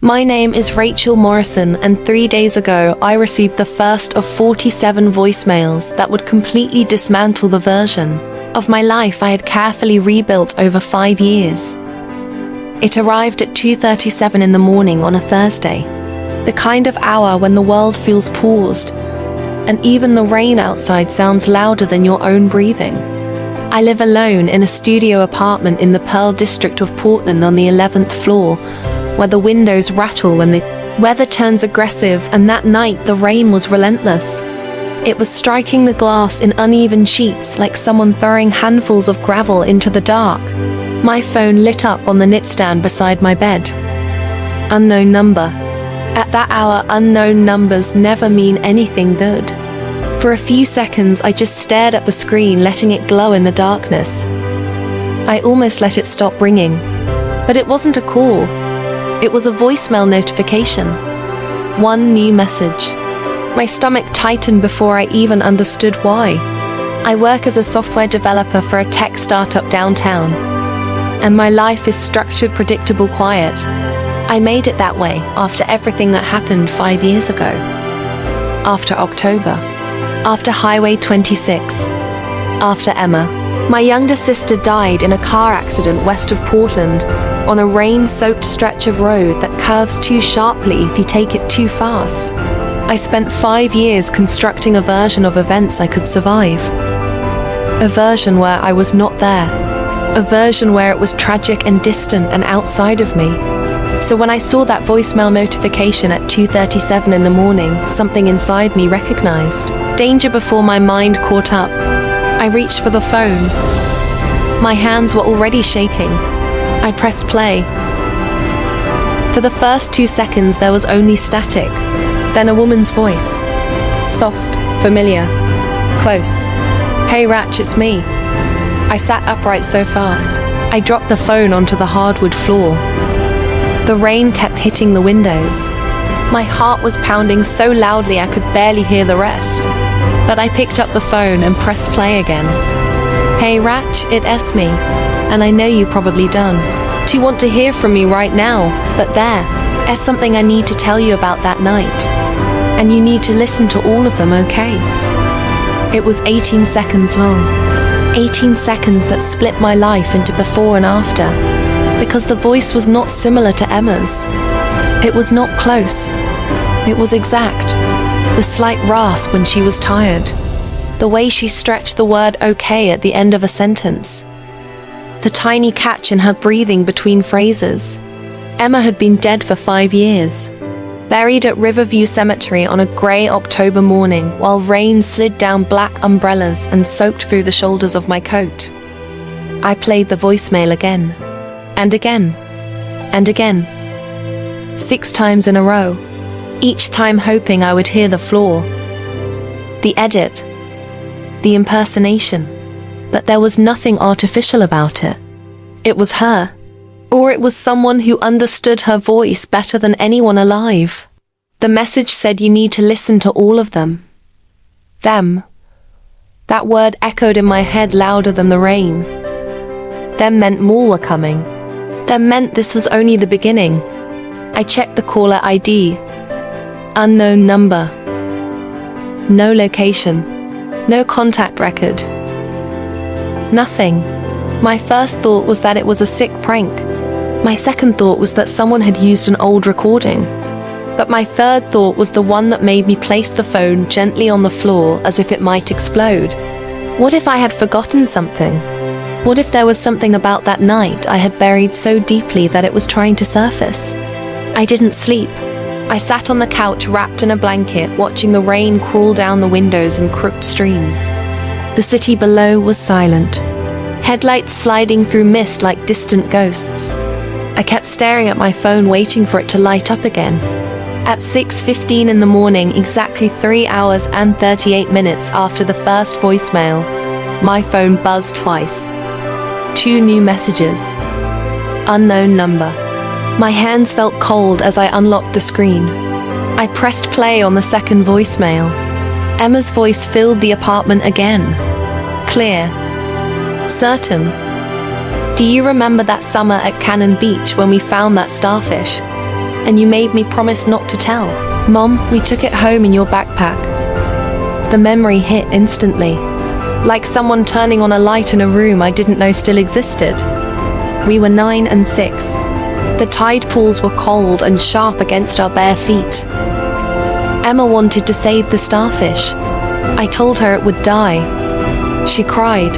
My name is Rachel Morrison, and 3 days ago I received the first of 47 voicemails that would completely dismantle the version of my life I had carefully rebuilt over 5 years. It arrived at 2:37 in the morning on a Thursday, the kind of hour when the world feels paused, and even the rain outside sounds louder than your own breathing. I live alone in a studio apartment in the Pearl District of Portland on the 11th floor, where the windows rattle when the weather turns aggressive, and that night the rain was relentless. It was striking the glass in uneven sheets like someone throwing handfuls of gravel into the dark. My phone lit up on the nightstand beside my bed. Unknown number. At that hour, unknown numbers never mean anything good. For a few seconds, I just stared at the screen, letting it glow in the darkness. I almost let it stop ringing. But it wasn't a call. It was a voicemail notification. One new message. My stomach tightened before I even understood why. I work as a software developer for a tech startup downtown, and my life is structured, predictable, quiet. I made it that way after everything that happened 5 years ago. After October. After Highway 26. After Emma. My younger sister died in a car accident west of Portland, on a rain-soaked stretch of road that curves too sharply if you take it too fast. I spent 5 years constructing a version of events I could survive. A version where I was not there. A version where it was tragic and distant and outside of me. So when I saw that voicemail notification at 2:37 in the morning, something inside me recognized danger before my mind caught up. I reached for the phone. My hands were already shaking. I pressed play. For the first 2 seconds there was only static. Then a woman's voice. Soft, familiar, close. "Hey Rach, it's me." I sat upright so fast, I dropped the phone onto the hardwood floor. The rain kept hitting the windows. My heart was pounding so loudly I could barely hear the rest. But I picked up the phone and pressed play again. "Hey Rach, it's me. And I know you probably done. Do you want to hear from me right now? But there's something I need to tell you about that night. And you need to listen to all of them, okay?" It was 18 seconds long. 18 seconds that split my life into before and after. Because the voice was not similar to Emma's. It was not close. It was exact. The slight rasp when she was tired. The way she stretched the word okay at the end of a sentence. The tiny catch in her breathing between phrases. Emma had been dead for 5 years. Buried at Riverview Cemetery on a grey October morning while rain slid down black umbrellas and soaked through the shoulders of my coat. I played the voicemail again. And again. And again. 6 times in a row. Each time hoping I would hear the flaw. The edit. The impersonation. But there was nothing artificial about it. It was her. Or it was someone who understood her voice better than anyone alive. The message said you need to listen to all of them. Them. That word echoed in my head louder than the rain. Them meant more were coming. Them meant this was only the beginning. I checked the caller ID. Unknown number. No location. No contact record. Nothing. My first thought was that it was a sick prank. My second thought was that someone had used an old recording. But my third thought was the one that made me place the phone gently on the floor as if it might explode. What if I had forgotten something? What if there was something about that night I had buried so deeply that it was trying to surface? I didn't sleep. I sat on the couch wrapped in a blanket, watching the rain crawl down the windows in crooked streams. The city below was silent. Headlights sliding through mist like distant ghosts. I kept staring at my phone, waiting for it to light up again. At 6:15 in the morning, exactly 3 hours and 38 minutes after the first voicemail, my phone buzzed twice. 2 new messages. Unknown number. My hands felt cold as I unlocked the screen. I pressed play on the second voicemail. Emma's voice filled the apartment again. Clear. Certain. "Do you remember that summer at Cannon Beach when we found that starfish? and you made me promise not to tell. Mom, we took it home in your backpack. The memory hit instantly, like someone turning on a light in a room I didn't know still existed. We were 9 and 6. The tide pools were cold and sharp against our bare feet. Emma wanted to save the starfish. I told her it would die. She cried.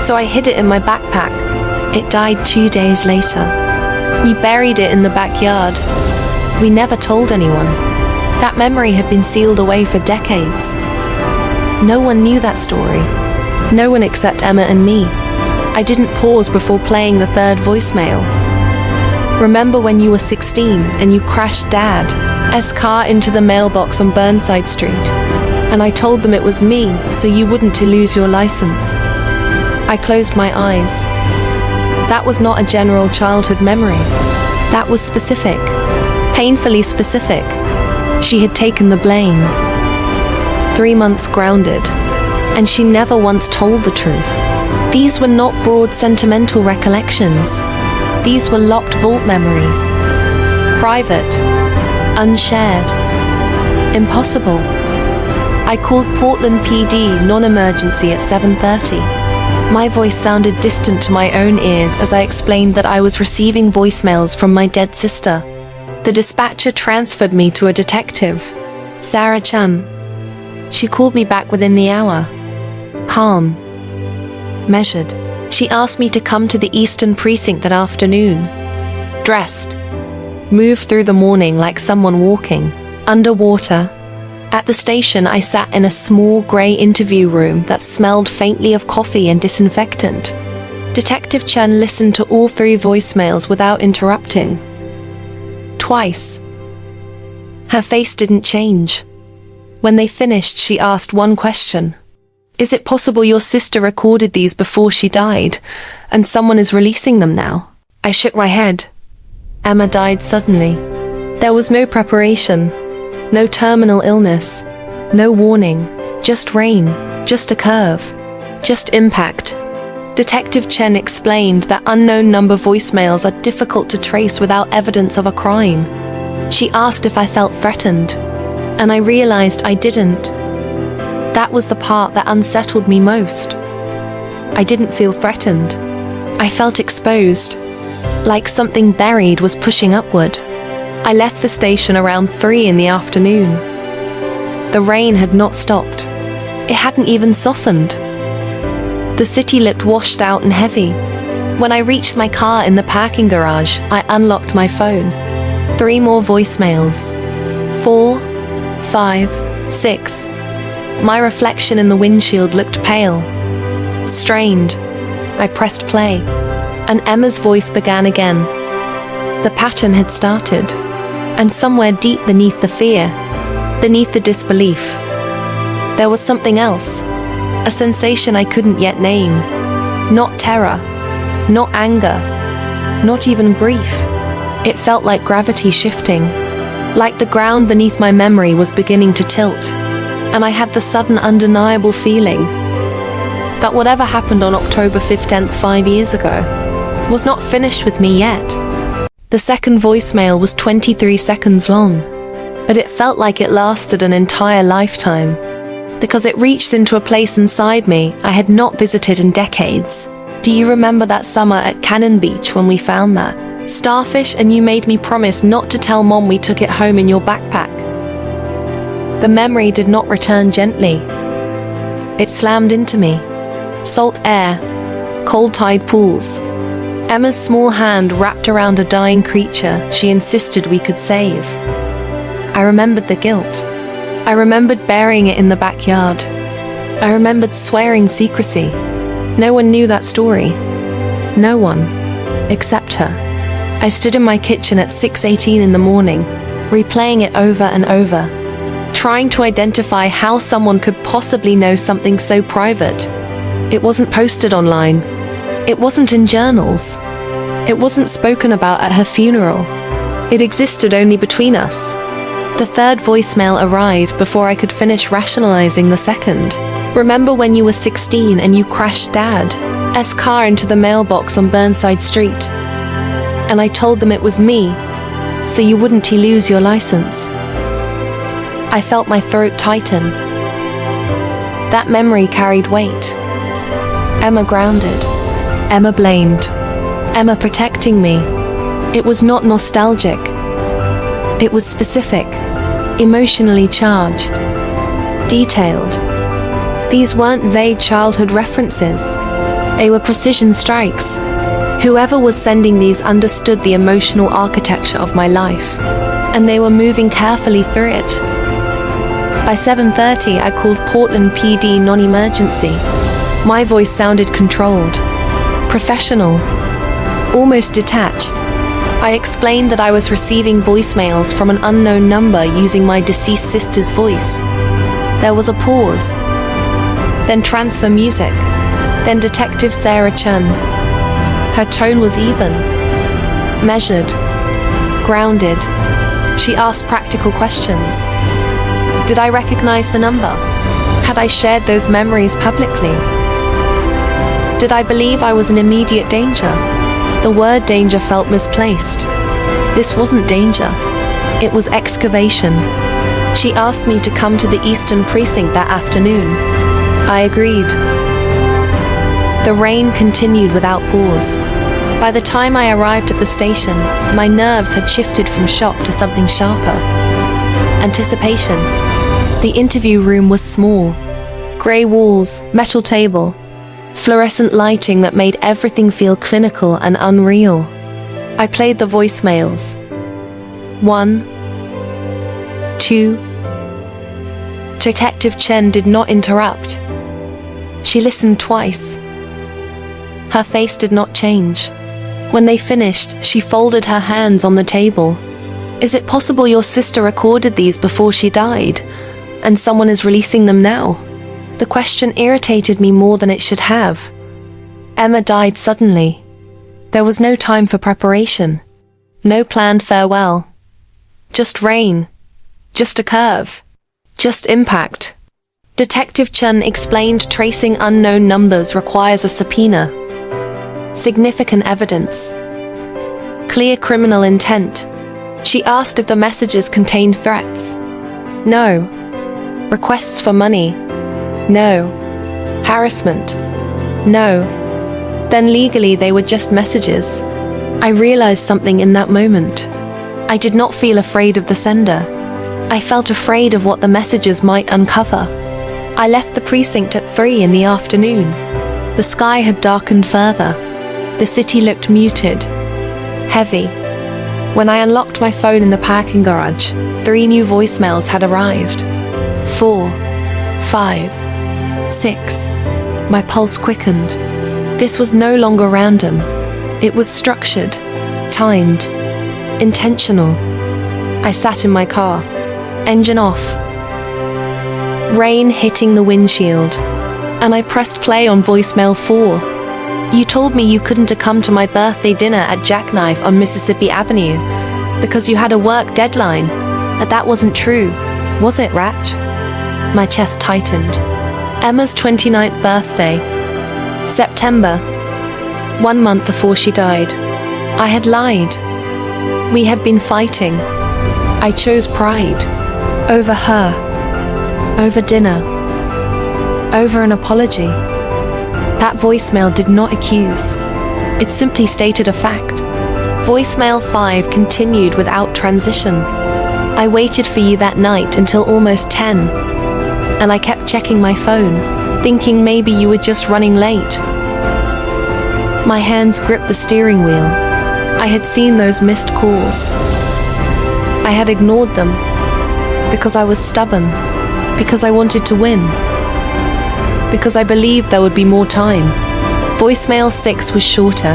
So I hid it in my backpack. It died 2 days later. We buried it in the backyard. We never told anyone. That memory had been sealed away for decades. No one knew that story. No one except Emma and me. I didn't pause before playing the third voicemail. Remember when you were 16 and you crashed Dad's car into the mailbox on Burnside Street? And I told them it was me so you wouldn't lose your license. I closed my eyes. That was not a general childhood memory. That was specific. Painfully specific. She had taken the blame. 3 months grounded, and she never once told the truth. These were not broad sentimental recollections. These were locked vault memories. Private. Unshared. Impossible. I called Portland PD non-emergency at 7:30. My voice sounded distant to my own ears as I explained that I was receiving voicemails from my dead sister. The dispatcher transferred me to a detective, Sarah Chan. She called me back within the hour. Calm. Measured. She asked me to come to the Eastern Precinct that afternoon. Dressed. Moved through the morning like someone walking. Underwater. At the station, I sat in a small grey interview room that smelled faintly of coffee and disinfectant. Detective Chen listened to all 3 voicemails without interrupting. Twice. Her face didn't change. When they finished, she asked one question. Is it possible your sister recorded these before she died, and someone is releasing them now? I shook my head. Emma died suddenly. There was no preparation, no terminal illness, no warning, just rain, just a curve, just impact. Detective Chen explained that unknown number voicemails are difficult to trace without evidence of a crime. She asked if I felt threatened, and I realized I didn't. That was the part that unsettled me most. I didn't feel threatened. I felt exposed, like something buried was pushing upward. I left the station around 3 in the afternoon. The rain had not stopped. It hadn't even softened. The city looked washed out and heavy. When I reached my car in the parking garage, I unlocked my phone. 3 more voicemails. 4, 5, 6. My reflection in the windshield looked pale. Strained. I pressed play, and Emma's voice began again. The pattern had started, and somewhere deep beneath the fear, beneath the disbelief, there was something else, a sensation I couldn't yet name. Not terror, not anger, not even grief. It felt like gravity shifting, like the ground beneath my memory was beginning to tilt, and I had the sudden undeniable feeling that whatever happened on October 15th 5 years ago was not finished with me yet. The second voicemail was 23 seconds long, but it felt like it lasted an entire lifetime, because it reached into a place inside me I had not visited in decades. Do you remember that summer at Cannon Beach when we found that starfish and you made me promise not to tell Mom we took it home in your backpack? The memory did not return gently. It slammed into me. Salt air, cold tide pools, Emma's small hand wrapped around a dying creature she insisted we could save. I remembered the guilt. I remembered burying it in the backyard. I remembered swearing secrecy. No one knew that story. No one, except her. I stood in my kitchen at 6:18 in the morning, replaying it over and over, trying to identify how someone could possibly know something so private. It wasn't posted online. It wasn't in journals. It wasn't spoken about at her funeral. It existed only between us. The third voicemail arrived before I could finish rationalizing the second. Remember when you were 16 and you crashed Dad's car into the mailbox on Burnside Street? And I told them it was me so you wouldn't lose your license. I felt my throat tighten. That memory carried weight. Emma grounded. Emma blamed. Emma protecting me. It was not nostalgic. It was specific, emotionally charged, detailed. These weren't vague childhood references. They were precision strikes. Whoever was sending these understood the emotional architecture of my life, and they were moving carefully through it. By 7:30, I called Portland PD non-emergency. My voice sounded controlled, professional, almost detached. I explained that I was receiving voicemails from an unknown number using my deceased sister's voice. There was a pause, then transfer music, then Detective Sarah Chun. Her tone was even, measured, grounded. She asked practical questions. Did I recognize the number? Had I shared those memories publicly? Did I believe I was in immediate danger? The word danger felt misplaced. This wasn't danger. It was excavation. She asked me to come to the Eastern Precinct that afternoon. I agreed. The rain continued without pause. By the time I arrived at the station, my nerves had shifted from shock to something sharper. Anticipation. The interview room was small. Grey walls, metal table, fluorescent lighting that made everything feel clinical and unreal. I played the voicemails. 1, 2. Detective Chen did not interrupt. She listened twice. Her face did not change. When they finished, she folded her hands on the table. Is it possible your sister recorded these before she died, and someone is releasing them now? The question irritated me more than it should have. Emma died suddenly. There was no time for preparation. No planned farewell. Just rain. Just a curve. Just impact. Detective Chun explained tracing unknown numbers requires a subpoena. Significant evidence. Clear criminal intent. She asked if the messages contained threats. No. Requests for money. No. Harassment. No. Then legally they were just messages. I realized something in that moment. I did not feel afraid of the sender. I felt afraid of what the messages might uncover. I left the precinct at 3 in the afternoon. The sky had darkened further. The city looked muted, heavy. When I unlocked my phone in the parking garage, 3 new voicemails had arrived. 4, 5, 6. My pulse quickened. This was no longer random. It was structured, timed, intentional. I sat in my car, engine off, rain hitting the windshield, and I pressed play on voicemail 4. You told me you couldn't come to my birthday dinner at Jackknife on Mississippi Avenue because you had a work deadline. But that wasn't true, was it, Ratch? My chest tightened. Emma's 29th birthday. September. 1 month before she died. I had lied. We had been fighting. I chose pride. Over her. Over dinner. Over an apology. That voicemail did not accuse. It simply stated a fact. Voicemail 5 continued without transition. I waited for you that night until almost 10. And I kept checking my phone, thinking maybe you were just running late. My hands gripped the steering wheel. I had seen those missed calls. I had ignored them because I was stubborn, because I wanted to win, because I believed there would be more time. Voicemail 6 was shorter.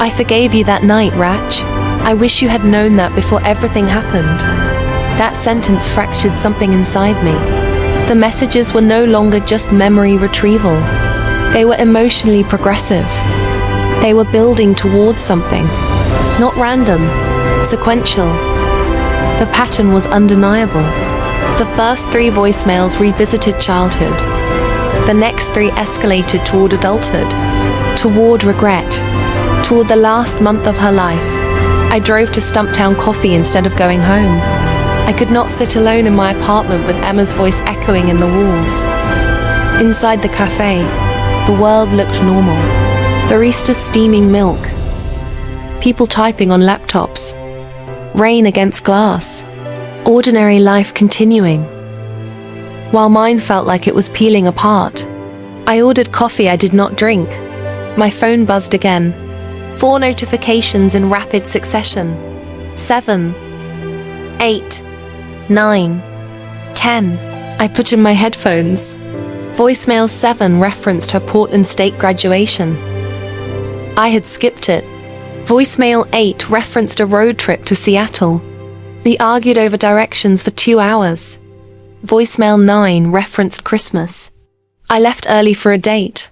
I forgave you that night, Ratch. I wish you had known that before everything happened. That sentence fractured something inside me. The messages were no longer just memory retrieval. They were emotionally progressive. They were building towards something. Not random, sequential. The pattern was undeniable. The first 3 voicemails revisited childhood. The next 3 escalated toward adulthood, toward regret, toward the last month of her life. I drove to Stumptown Coffee instead of going home. I could not sit alone in my apartment with Emma's voice echoing in the walls. Inside the cafe, the world looked normal. Baristas steaming milk. People typing on laptops. Rain against glass. Ordinary life continuing. While mine felt like it was peeling apart. I ordered coffee I did not drink. My phone buzzed again. 4 notifications in rapid succession. 7, 8, 9, 10. I put in my headphones. Voicemail 7 referenced her Portland State graduation. I had skipped it. Voicemail 8 referenced a road trip to Seattle. We argued over directions for 2 hours. Voicemail 9 referenced Christmas. I left early for a date.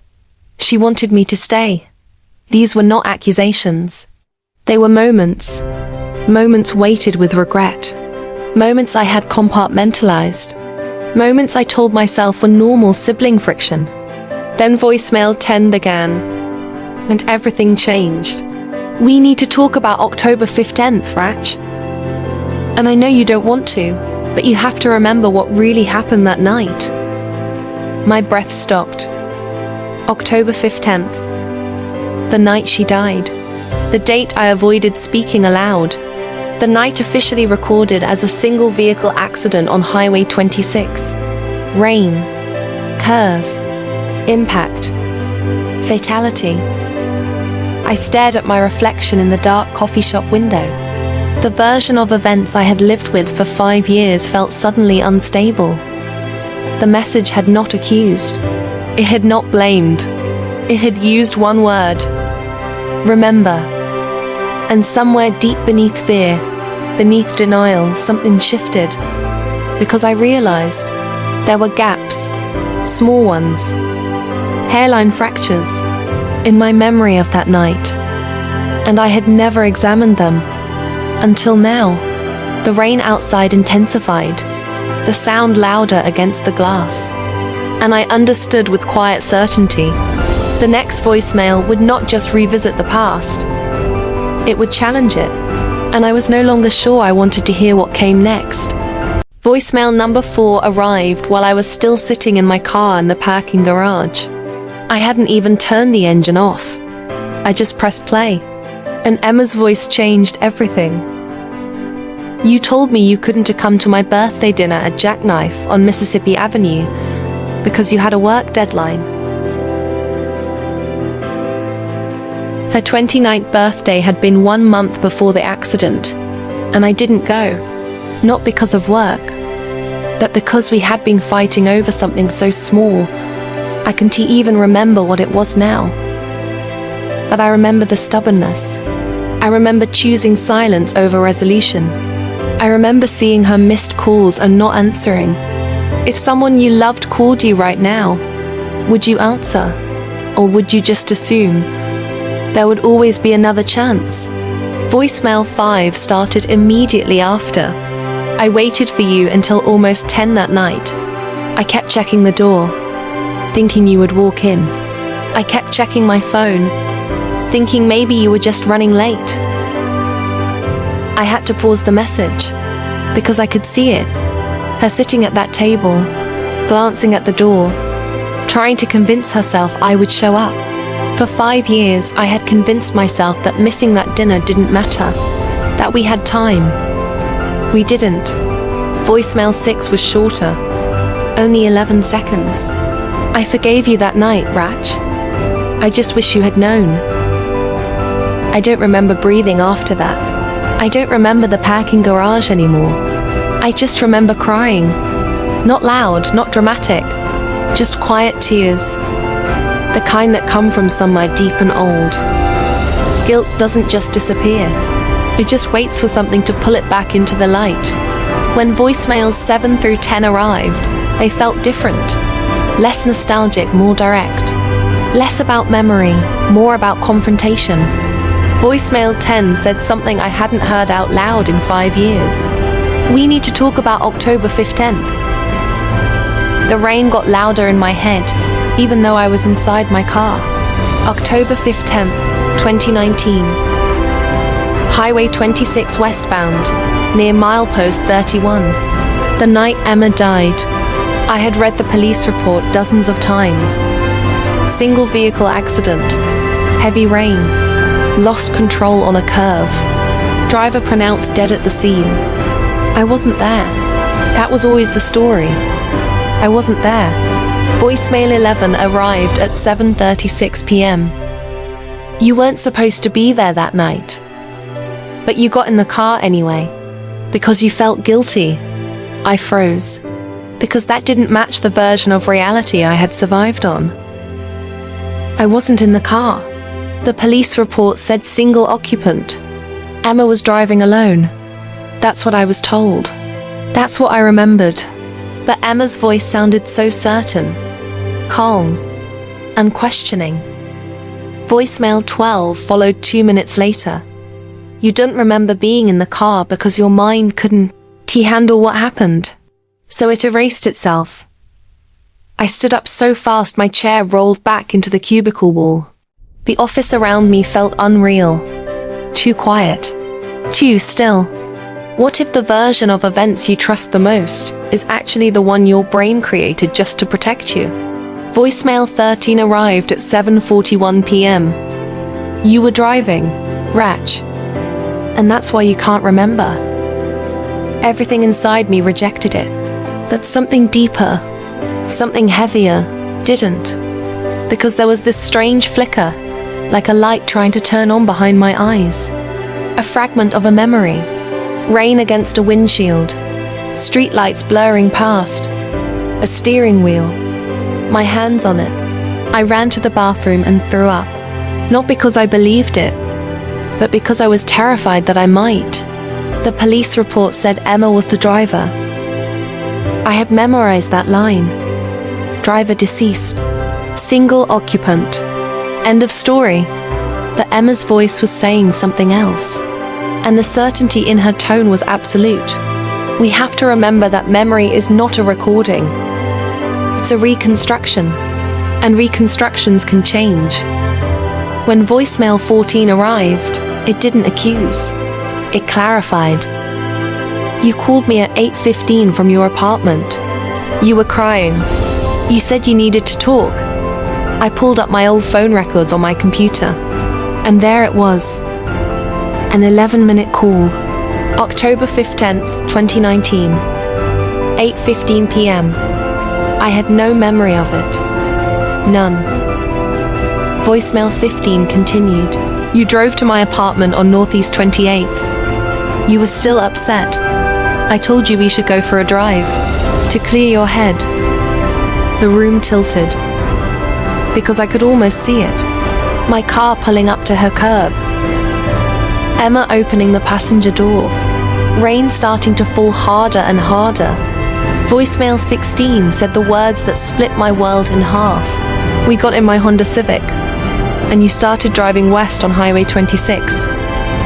She wanted me to stay. These were not accusations. They were moments. Moments weighted with regret. Moments I had compartmentalized. Moments I told myself were normal sibling friction. Then voicemail 10 began. And everything changed. We need to talk about October 15th, Rach. And I know you don't want to, but you have to remember what really happened that night. My breath stopped. October 15th. The night she died. The date I avoided speaking aloud. The night officially recorded as a single vehicle accident on Highway 26. Rain. Curve. Impact. Fatality. I stared at my reflection in the dark coffee shop window. The version of events I had lived with for 5 years felt suddenly unstable. The message had not accused. It had not blamed. It had used one word. Remember. And somewhere deep beneath fear, beneath denial, something shifted. Because I realized there were gaps, small ones, hairline fractures, in my memory of that night. And I had never examined them. Until now. The rain outside intensified, the sound louder against the glass. And I understood with quiet certainty. The next voicemail would not just revisit the past. It would challenge it. And I was no longer sure I wanted to hear what came next. Voicemail number 4 arrived while I was still sitting in my car in the parking garage. I hadn't even turned the engine off. I just pressed play. And Emma's voice changed everything. You told me you couldn't come to my birthday dinner at Jackknife on Mississippi Avenue because you had a work deadline. Her 29th birthday had been 1 month before the accident, and I didn't go. Not because of work, but because we had been fighting over something so small. I can't even remember what it was now. But I remember the stubbornness. I remember choosing silence over resolution. I remember seeing her missed calls and not answering. If someone you loved called you right now, would you answer? Or would you just assume there would always be another chance? Voicemail 5 started immediately after. I waited for you until almost 10 that night. I kept checking the door, thinking you would walk in. I kept checking my phone, thinking maybe you were just running late. I had to pause the message, because I could see it. Her sitting at that table, glancing at the door, trying to convince herself I would show up. For 5 years, I had convinced myself that missing that dinner didn't matter, that we had time. We didn't. Voicemail 6 was shorter, only 11 seconds. I forgave you that night, Rach. I just wish you had known. I don't remember breathing after that. I don't remember the parking garage anymore. I just remember crying. Not loud, not dramatic, just quiet tears. The kind that come from somewhere deep and old. Guilt doesn't just disappear. It just waits for something to pull it back into the light. When voicemails 7 through 10 arrived, they felt different. Less nostalgic, more direct. Less about memory, more about confrontation. Voicemail 10 said something I hadn't heard out loud in 5 years. We need to talk about October 15th. The rain got louder in my head, even though I was inside my car. October 15th, 2019. Highway 26 westbound, near milepost 31. The night Emma died, I had read the police report dozens of times. Single vehicle accident, heavy rain, lost control on a curve, driver pronounced dead at the scene. I wasn't there. That was always the story. I wasn't there. Voicemail 11 arrived at 7:36 p.m. You weren't supposed to be there that night. But you got in the car anyway, because you felt guilty. I froze, because that didn't match the version of reality I had survived on. I wasn't in the car. The police report said single occupant. Emma was driving alone. That's what I was told. That's what I remembered. But Emma's voice sounded so certain, calm, unquestioning. Voicemail 12 followed 2 minutes later. You don't remember being in the car because your mind couldn't handle what happened. So it erased itself. I stood up so fast my chair rolled back into the cubicle wall. The office around me felt unreal. Too quiet. Too still. What if the version of events you trust the most is actually the one your brain created just to protect you? Voicemail 13 arrived at 7:41 p.m. You were driving, Ratch. And that's why you can't remember. Everything inside me rejected it. But something deeper, something heavier, didn't. Because there was this strange flicker, like a light trying to turn on behind my eyes. A fragment of a memory. Rain against a windshield. Streetlights blurring past. A steering wheel. My hands on it. I ran to the bathroom and threw up. Not because I believed it, but because I was terrified that I might. The police report said Emma was the driver. I had memorized that line. Driver deceased. Single occupant. End of story. But Emma's voice was saying something else. And the certainty in her tone was absolute. We have to remember that memory is not a recording. It's a reconstruction. And reconstructions can change. When voicemail 14 arrived, it didn't accuse. It clarified. You called me at 8:15 from your apartment. You were crying. You said you needed to talk. I pulled up my old phone records on my computer. And there it was. An 11-minute call. October 15th, 2019. 8:15 p.m. I had no memory of it. None. Voicemail 15 continued. You drove to my apartment on Northeast 28th. You were still upset. I told you we should go for a drive. To clear your head. The room tilted. Because I could almost see it. My car pulling up to her curb. Emma opening the passenger door. Rain starting to fall harder and harder. Voicemail 16 said the words that split my world in half. We got in my Honda Civic. And you started driving west on Highway 26.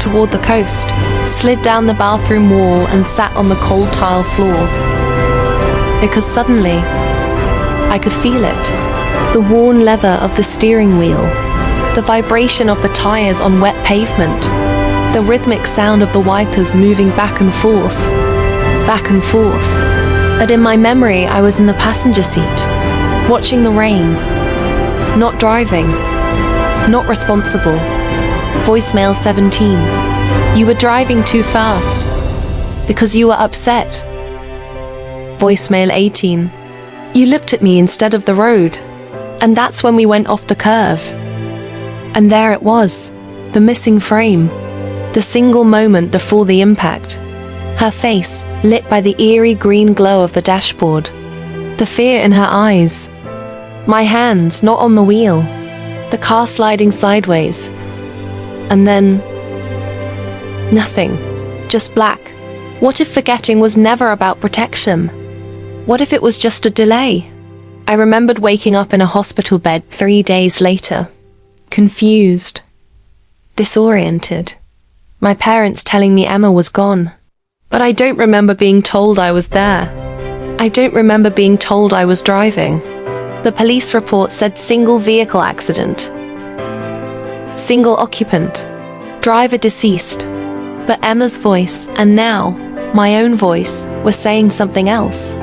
Toward the coast. Slid down the bathroom wall and sat on the cold tile floor. Because suddenly, I could feel it. The worn leather of the steering wheel. The vibration of the tires on wet pavement. The rhythmic sound of the wipers moving back and forth. Back and forth. But in my memory, I was in the passenger seat. Watching the rain. Not driving. Not responsible. Voicemail 17. You were driving too fast. Because you were upset. Voicemail 18. You looked at me instead of the road. And that's when we went off the curve. And there it was. The missing frame. The single moment before the impact. Her face, lit by the eerie green glow of the dashboard. The fear in her eyes. My hands not on the wheel. The car sliding sideways. And then... nothing. Just black. What if forgetting was never about protection? What if it was just a delay? I remembered waking up in a hospital bed 3 days later. Confused. Disoriented. My parents telling me Emma was gone. But I don't remember being told I was there. I don't remember being told I was driving. The police report said single vehicle accident. Single occupant. Driver deceased. But Emma's voice, and now my own voice, were saying something else.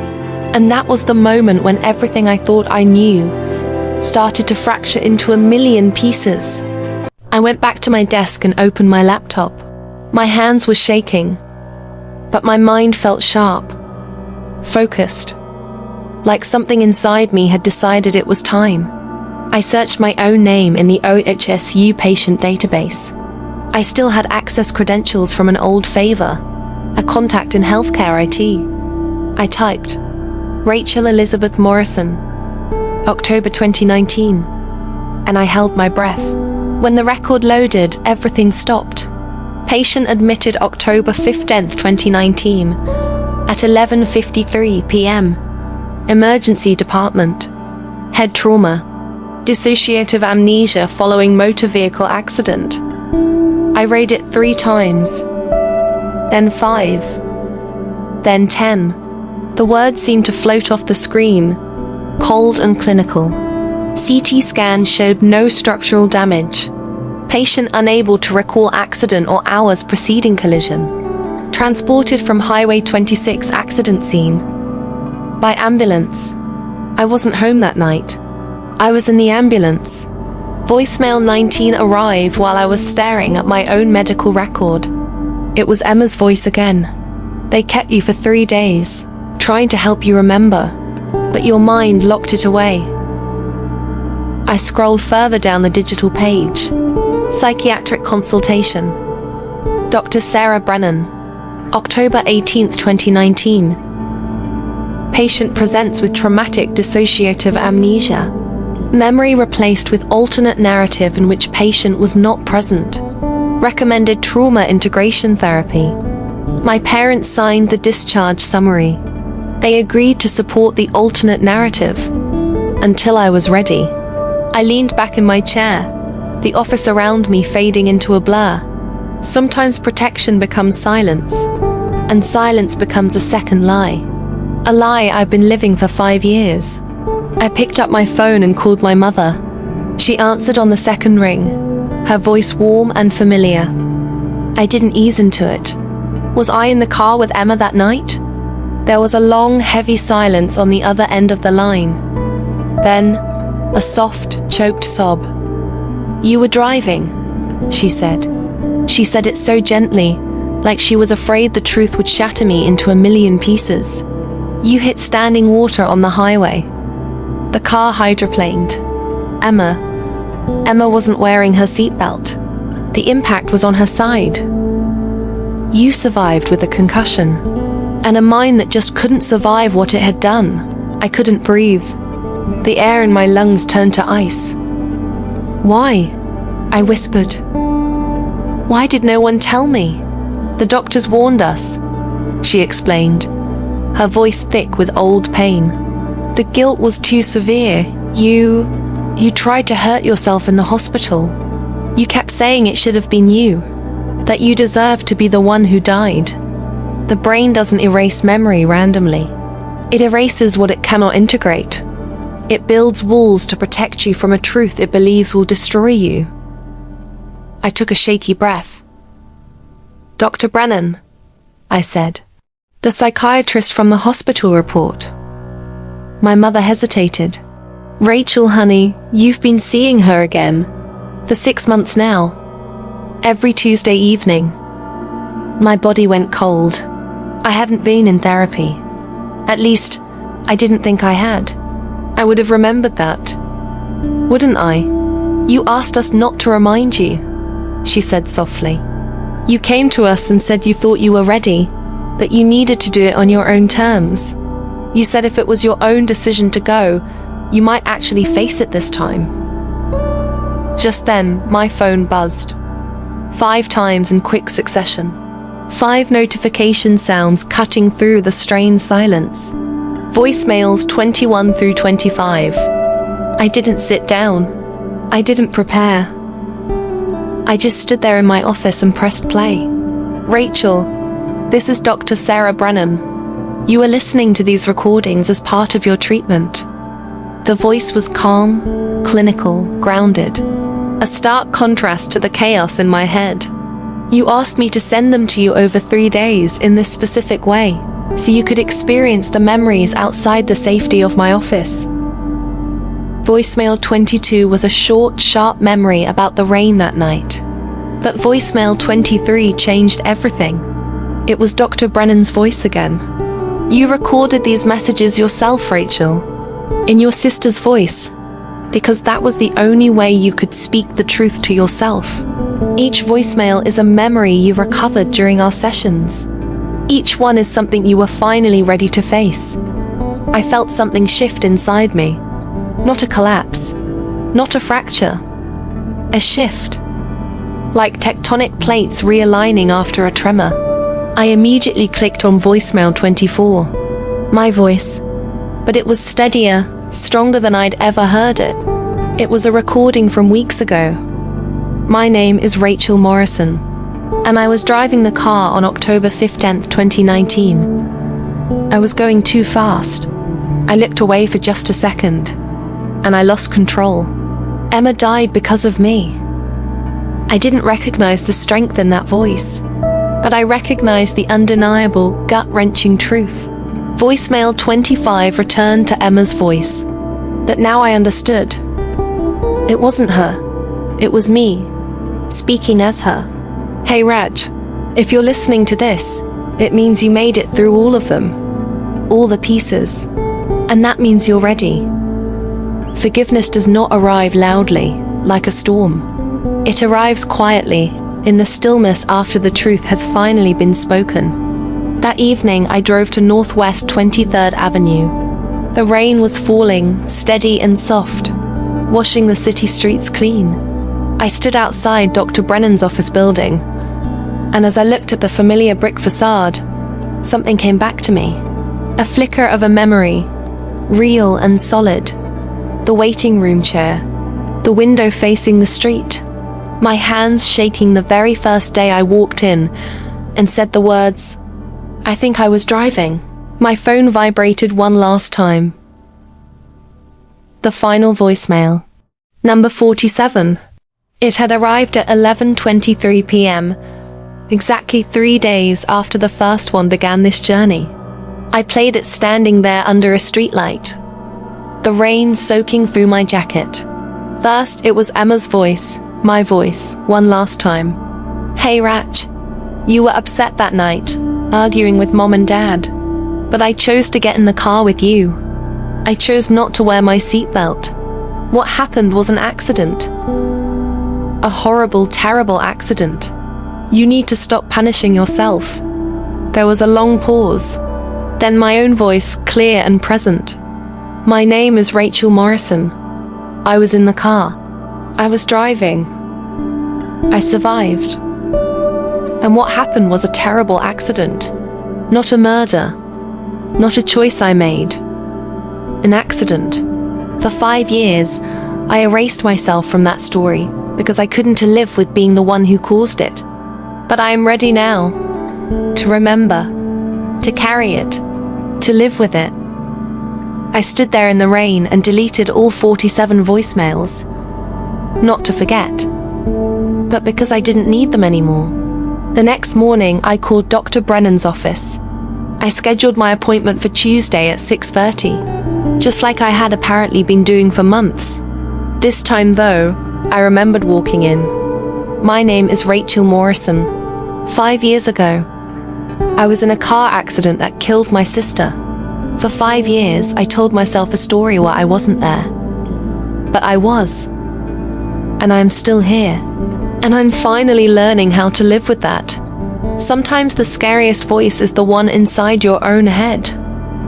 And that was the moment when everything I thought I knew started to fracture into a million pieces. I went back to my desk and opened my laptop. My hands were shaking, but my mind felt sharp, focused, like something inside me had decided it was time. I searched my own name in the OHSU patient database. I still had access credentials from an old favor, a contact in healthcare IT. I typed, Rachel Elizabeth Morrison, October 2019, and I held my breath. When the record loaded, everything stopped. Patient admitted October 15th, 2019, at 11:53 p.m. Emergency department. Head trauma. Dissociative amnesia following motor vehicle accident. I read it 3 times, then 5, then 10. The words seemed to float off the screen, cold and clinical. CT scan showed no structural damage. Patient unable to recall accident or hours preceding collision. Transported from Highway 26 accident scene. By ambulance. I wasn't home that night. I was in the ambulance. Voicemail 19 arrived while I was staring at my own medical record. It was Emma's voice again. They kept you for 3 days, trying to help you remember, but your mind locked it away. I scrolled further down the digital page. Psychiatric consultation. Dr. Sarah Brennan. October 18th, 2019. Patient presents with traumatic dissociative amnesia. Memory replaced with alternate narrative in which patient was not present. Recommended trauma integration therapy. My parents signed the discharge summary. They agreed to support the alternate narrative until I was ready. I leaned back in my chair, the office around me fading into a blur. Sometimes protection becomes silence, and silence becomes a second lie. A lie I've been living for 5 years. I picked up my phone and called my mother. She answered on the second ring, her voice warm and familiar. I didn't ease into it. Was I in the car with Emma that night? There was a long, heavy silence on the other end of the line. Then, a soft, choked sob. You were driving, she said. She said it so gently, like she was afraid the truth would shatter me into a million pieces. You hit standing water on the highway. The car hydroplaned. Emma wasn't wearing her seatbelt. The impact was on her side. You survived with a concussion, and a mind that just couldn't survive what it had done. I couldn't breathe. The air in my lungs turned to ice. Why? I whispered. Why did no one tell me? The doctors warned us, she explained, her voice thick with old pain. The guilt was too severe. You tried to hurt yourself in the hospital. You kept saying it should have been you, that you deserved to be the one who died. The brain doesn't erase memory randomly. It erases what it cannot integrate. It builds walls to protect you from a truth it believes will destroy you. I took a shaky breath. Dr. Brennan, I said. The psychiatrist from the hospital report. My mother hesitated. Rachel, honey, you've been seeing her again. For 6 months now. Every Tuesday evening. My body went cold. I hadn't been in therapy. At least, I didn't think I had. I would have remembered that. Wouldn't I? You asked us not to remind you, she said softly. You came to us and said you thought you were ready, but you needed to do it on your own terms. You said if it was your own decision to go, you might actually face it this time. Just then, my phone buzzed. 5 times in quick succession. 5 notification sounds cutting through the strained silence. Voicemails 21 through 25. I didn't sit down. I didn't prepare. I just stood there in my office and pressed play. Rachel, this is Dr. Sarah Brennan. You are listening to these recordings as part of your treatment. The voice was calm, clinical, grounded. A stark contrast to the chaos in my head. You asked me to send them to you over 3 days in this specific way, so you could experience the memories outside the safety of my office. Voicemail 22 was a short, sharp memory about the rain that night. But voicemail 23 changed everything. It was Dr. Brennan's voice again. You recorded these messages yourself, Rachel, in your sister's voice, because that was the only way you could speak the truth to yourself. Each voicemail is a memory you recovered during our sessions. Each one is something you were finally ready to face. I felt something shift inside me. Not a collapse, not a fracture, a shift. Like tectonic plates realigning after a tremor. I immediately clicked on voicemail 24. My voice. But it was steadier, stronger than I'd ever heard it. It was a recording from weeks ago. My name is Rachel Morrison, and I was driving the car on October 15th, 2019. I was going too fast. I looked away for just a second, and I lost control. Emma died because of me. I didn't recognize the strength in that voice, but I recognized the undeniable, gut-wrenching truth. Voicemail 25 returned to Emma's voice, that now I understood. It wasn't her. It was me, speaking as her. Hey Raj, if you're listening to this, it means you made it through all of them, all the pieces, and that means you're ready. Forgiveness does not arrive loudly, like a storm. It arrives quietly, in the stillness after the truth has finally been spoken. That evening, I drove to Northwest 23rd Avenue. The rain was falling, steady and soft, washing the city streets clean. I stood outside Dr. Brennan's office building, and as I looked at the familiar brick facade, something came back to me. A flicker of a memory, real and solid. The waiting room chair, the window facing the street, my hands shaking the very first day I walked in and said the words, I think I was driving. My phone vibrated one last time. The final voicemail. Number 47. It had arrived at 11:23 p.m., exactly 3 days after the first one began this journey. I played it standing there under a streetlight, the rain soaking through my jacket. First, it was Emma's voice, my voice, one last time. Hey Rach, you were upset that night, arguing with Mom and Dad, but I chose to get in the car with you. I chose not to wear my seatbelt. What happened was an accident. A horrible, terrible accident. You need to stop punishing yourself. There was a long pause. Then my own voice, clear and present. My name is Rachel Morrison. I was in the car. I was driving. I survived. And what happened was a terrible accident. Not a murder. Not a choice I made. An accident. For 5 years, I erased myself from that story because I couldn't live with being the one who caused it. But I am ready now to remember, to carry it, to live with it. I stood there in the rain and deleted all 47 voicemails. Not to forget, but because I didn't need them anymore. The next morning, I called Dr. Brennan's office. I scheduled my appointment for Tuesday at 6:30, just like I had apparently been doing for months. This time, though, I remembered walking in. My name is Rachel Morrison. 5 years ago, I was in a car accident that killed my sister. For 5 years, I told myself a story where I wasn't there. But I was. And I am still here. And I'm finally learning how to live with that. Sometimes the scariest voice is the one inside your own head.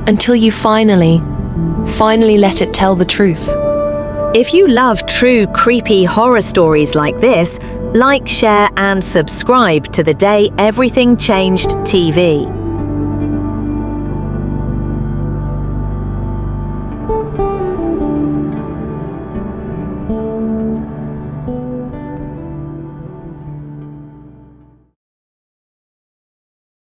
Until you finally let it tell the truth. If you love true, creepy horror stories like this, like, share and subscribe to The Day Everything Changed TV.